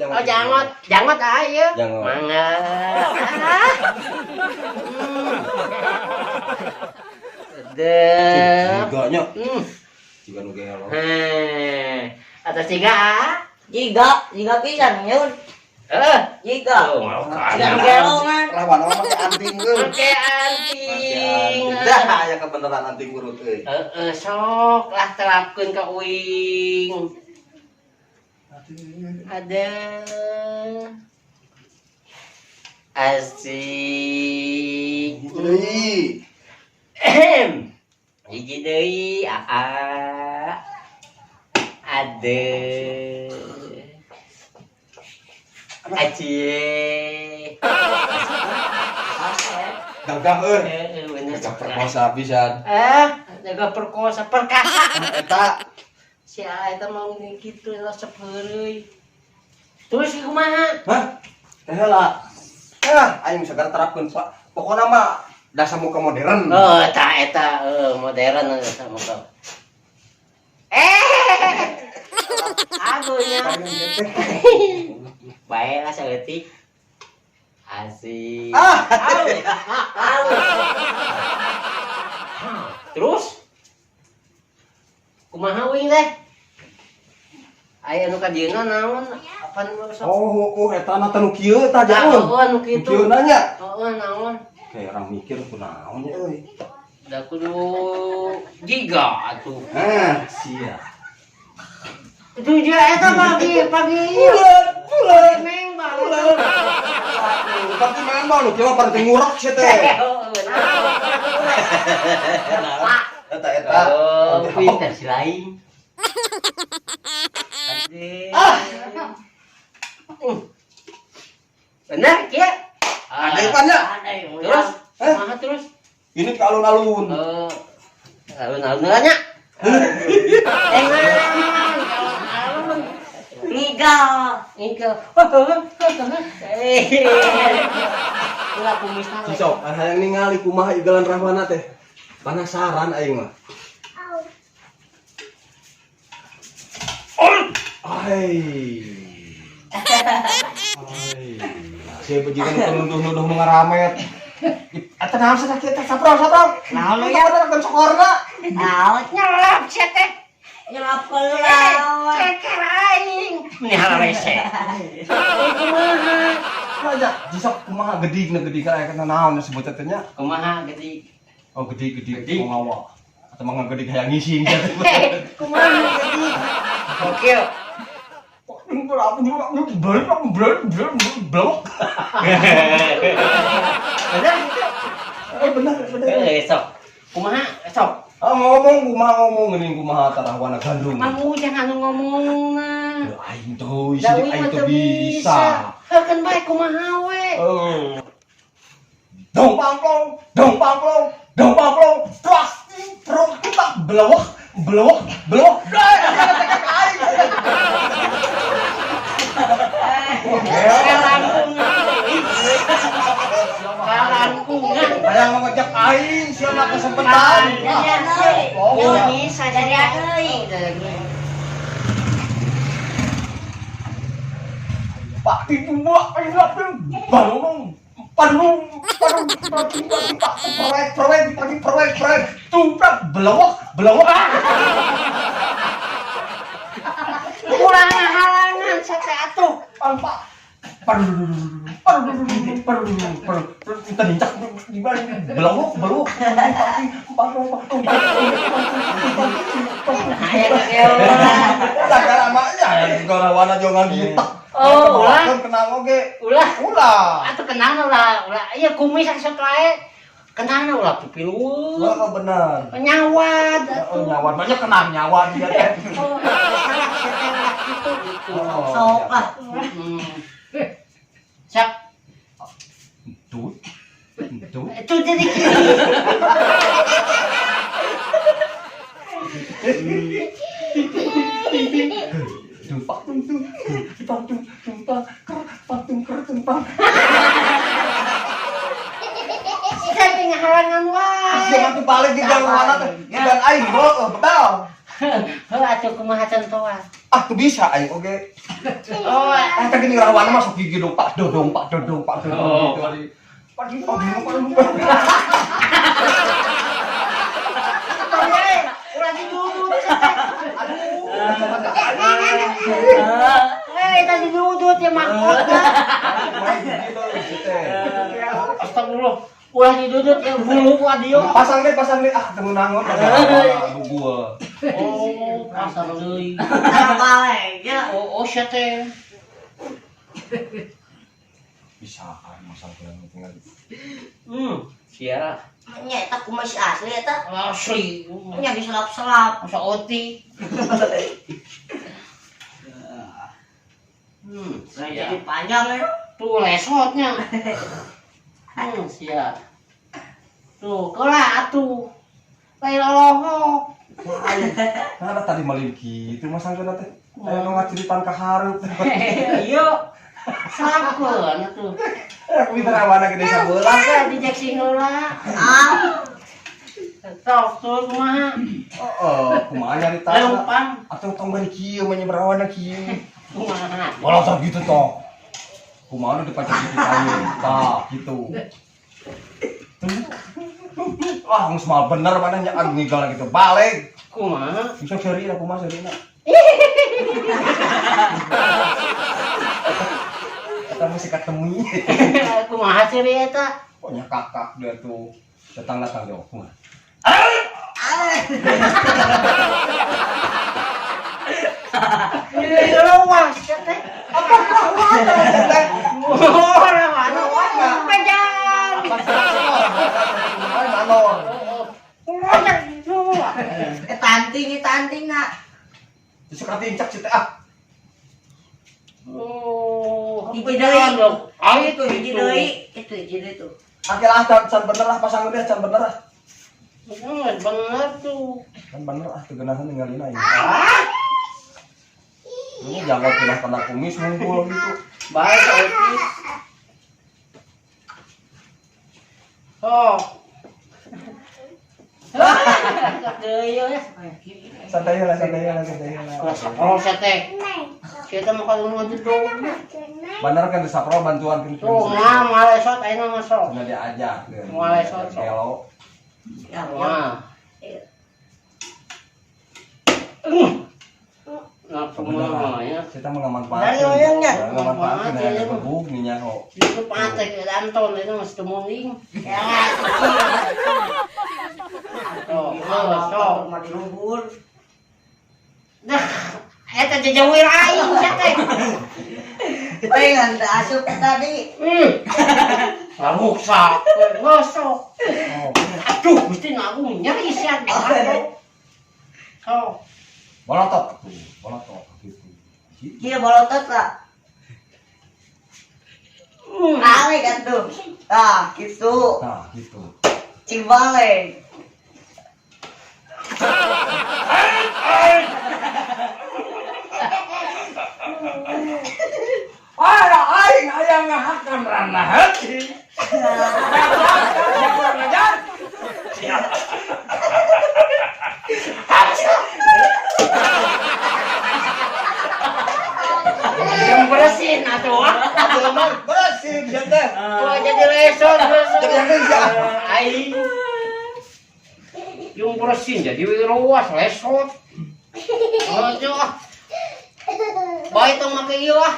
Oh, jangot ayo. Jangot. Mangga. Jiganya. Jiga nu gelo. Atas tiga. Jiga pisan nyun. Jiga. Oh, mau kan. Jiga gelo mah. Lawan orang pakai anting euy. Pakai anting. Dah aya kebenaran anting urut euy. Sok lah terapkeun ka uing. Ada. Asik. Deui. Hiji deui Ada. Acie. Gagah euy. Bener. Gagah perkosa pisan. Jaga perkosa perkasa. Eta Si eta mau kitu resep heureuy. Terus kumaha? hah? Teh heula. Aing segera terapkeun Pak. Pokona mah dasar muka modern. Oh, eta modern eta muka. Aduhnya. Baiklah saeutik. Asik. Terus kumaha wing teh? Aya anu ka dieuna naon? Apa nu sok? Oh, eta na teh nu kieu tah jaun. Nu kitu. Kieu nanya. Heeh, naon? Kayak orang mikir kunaon ya euy. Da kudu giga atuh. Sia. Itu dia eta pagi Bulan. meng Pati main mah lu kieu pareng ngurek sia teh. Eta. Oh, pinter si lain. Benar, kia. Ada ipannya. Terus, mana terus? Ini ke alun-alun. Alun-alun nanya. Alun-alun. Niga. Ulah kumis nang. Sok, hayang ningali kumaha igalan rahwana teh. Penasaran aing mah. Saya bejikan nuduh-nuduh ngaramet. Eta naon sih kita saprong. Naon ya kan sokorna. Naon Nyelap sia teh. nyelap lawan. Ceker aing. Menihala rese. Kumaha? Aja jisok kumaha gedig aya kana naon disebut teh nya. Kumaha gede? Oh gede ngawa. Atau mah gede hayang ngising. Kumaha gede? Oke. Blok. Bener gitu. Bener. Sok. Kumaha? Sok. Ngomong geuning kumaha tarahwana gandrung. Mang Ujang anu ngomongna. Aing tuh, Da sidik uing aing mah tuh teu bisa. Heukeun bae kumaha we. Dong pangklong, pras, tak belok. Kalangkungan. Hayang ngajak aing, siapa kesempatan. Ini sadari deui. Pak Timbuk, aing lapeng, balong, parung, proyek, tumprak, belok. Kurang halangan sate atuh. Pak, kita dincak di balik belok. Jaga namanya, gara warna jangan gitak. Oh, ulah. Kenang oge. Ulah. Atuh kenang ulah. Ieu kumis sok lae. Kenang ulah pipilu. Oh, benar. Nyawat Oh, atuh. nyawat banyak kenang nyawa dia teh. Salah sate lah gitu. Sok lah. Sak. Tuh. Itu jadi tumpang. Saya halangan wae. Siapa tuh balik di gang mana teh? Di gang aing, bro, betal. atuh kumaha contohan. Ah, tuh bisa aing oge. Oh, Ah, tadi ngerawan masuk gigi dong, Pak Dodong gitu tadi. Pak Dodong. ulah didudut. Tadi dudut ya mahkota. Astagfirullah. Ulah didudut ya bulu adio. Pasang deh. Ah, temu nangon aduh gua. Oh, pasang deui. Balik ya. Oh, sia teh. Bisa kan masang yang tinggal. Sia. Nya eta kumaha asli eta. Asli. Nya diselap-selap. Masa oti. Jadi panjang ya. Tuh lesotnya. Sia. Tuh, kelah atuh. Lain lohok. Nah, tadi malin gitu masang kena teh. Ayo ngaciritan ka hareup. Iya. Sakeun atuh. Aku minta rawana gede sabeula. Lah dijeksi heula. Ah. Sok tuh kumaha? Kumaha nyari Ayo tas. pang. Atuh tong bari kieu mah nyeberawana kieu. Kumaha? Bolos gitu toh. Kumaha nu dipacak di kayu. Tah, gitu. Wah, geus mal bener mana nya ag ngigal gitu. Balik. Kumaha? Bisa cari lah kumaha sarina. Kita mesti ketemu. Kumaha ciri eta? Pokoknya kakak dia tuh datang jauh. Kumaha? Ini luas teh. Apa luas? Pejan. Tanting nak. Suka tincak cita ah. Oh, Hiji deui. Itu Hiji deui. Itu hiji deui tuh. Akhirnya can bener lah pasang dia can bener lah. Bener tuh. Kan bener ah tegenahan ninggalin aja. Ini jangan pindah kena kumis ngumpul gitu. Baik, Otis. Oh. Santai lah. Oh, seteh. Kita mau kalau mau jedog. Bener kan disapro bantuan kan. Tuh, malesot ayeuna mah sok. Sudah diajak. Mulai sosok. Kelo. Ya, Wah. Nah, kumaha ya? Kita mengamanfaatkan. Dari oyongnya. Mengamanfaatkan ya gebuk nih nyaho. Itu pantai ke Anton itu masih temuning. Ya. Tuh, Sok mah di luhur. Nah, eta jajawir aing sia teh. Pengen asup tadi. Laruksa, ngosok. Aduh, mesti aku nyeri sia. Oh. Bolotot gitu. Dia bolotot lah. Ale kan tuh. Ah, gitu. Nah, gitu. Cibaleng. Ada aing aya ngahakan ranah hati. Yang bersin atuh. Bersih jaga. Oh, jadi lesot. Aing. Yung bersin jadi ruas lesot. Ojo. Bae tong make ieu ah.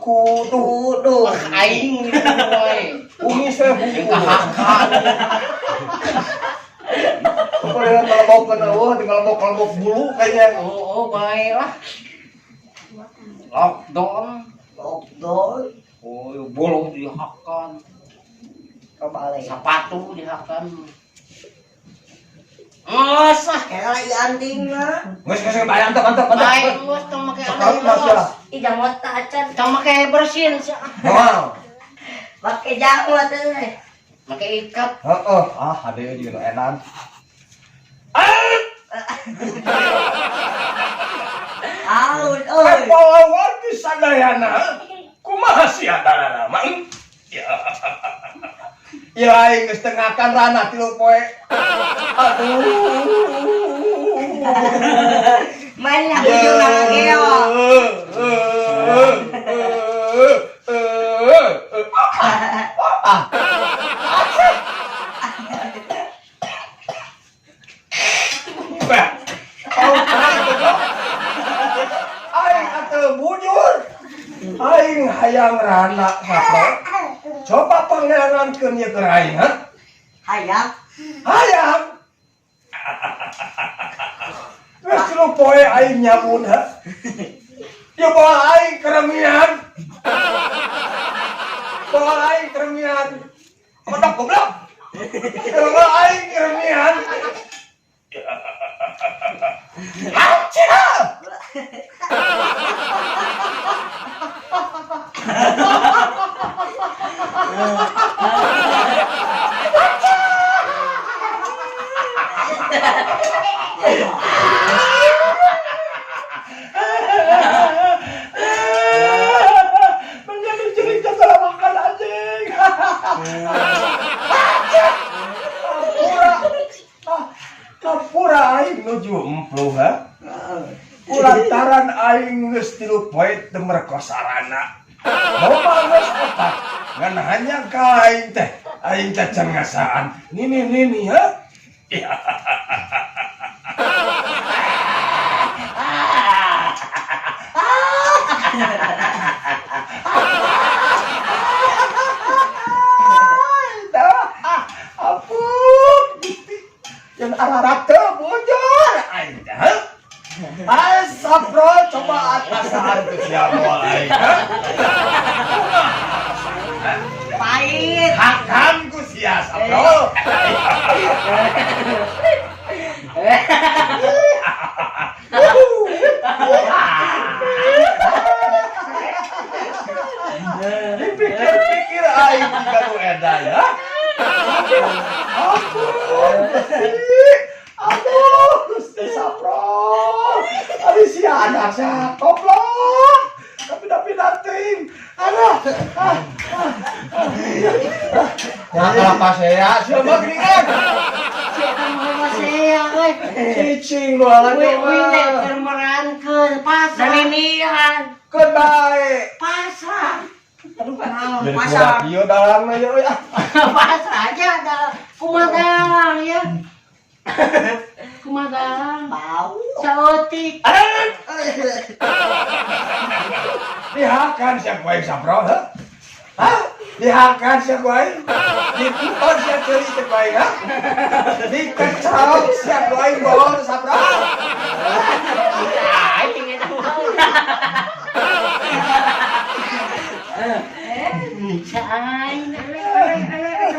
Kudu. Aing gitu bae. Kumis we Yang kahakan. Pokoknya kalau mau kena tinggal mau kalau bulu kayaknya. Oh, bae lah. Lockdown. Lockdown. Oh, bolong dihakan. Kebalik. Sepatu dihakan. Masa Kela anting mah. Geus bayang mantap. baik bos tong make Sekali anu Mas ya. Ih jamot tacan. tong make bersin sia. Wow. Pakai jamot teh. Make ikat. Heeh, ade di nu enan. Aun, euy. Pahlawan di sadayana. Kumaha sia dalana mang? Ya. Ya aing geus tengahkan ranah 3 poe. Aduh. Kanya bujur na lagi yo. Aing atuh bujur. Aing hayang rana sapro. Coba pangerankeun ieu keur aing, ha? Hayang. Hayang. Geus tilu poe aing nyabut, ha? Ya bawa aing keremian. Bawa aing keremian. Kodok goblok. Bawa aing keremian. Cina. Menjadi cerita salah makan anjing. Kapura aing nuju empluh, ha? Kulantaran aing geus tilu poe teu merkosarana. Bapak geus otak. Ngan hanya ka aing teh can ngasaan. Nini, ha? Ampun, yang arah teu bujur aing teh, ha? Sapro coba atasaan ke siapa aing, ha? Pahit. Hakam ku sia sapro. Dipikir-pikir aing juga nu edan, ya. Ampun, Gusti sapro. Ari sia anak sia goblok. Tapi nanti. Aduh. Nah, kelapa saya. Siapa geringan? Siapa mau saya, weh. Cicing lu aja. Wih, kermeran ke pasar. Daninian. Kebaik. Pasar. Aduh, Jadi pasar. kuda kieu dalang aja ya. Pasar aja ada kumadalang ya. Kumadalang. Bau. Sautik. Dihakan siap baik sapro, ha? Hah? Dihakan siap baik. Dikuton siap ceri siap baik, ha? Dikecok siap baik bawang sapro.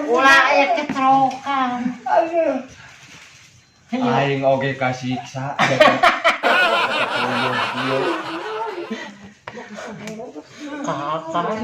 Ulah aya ketrokan. Aduh. Aing oge kasiksa. Kakak.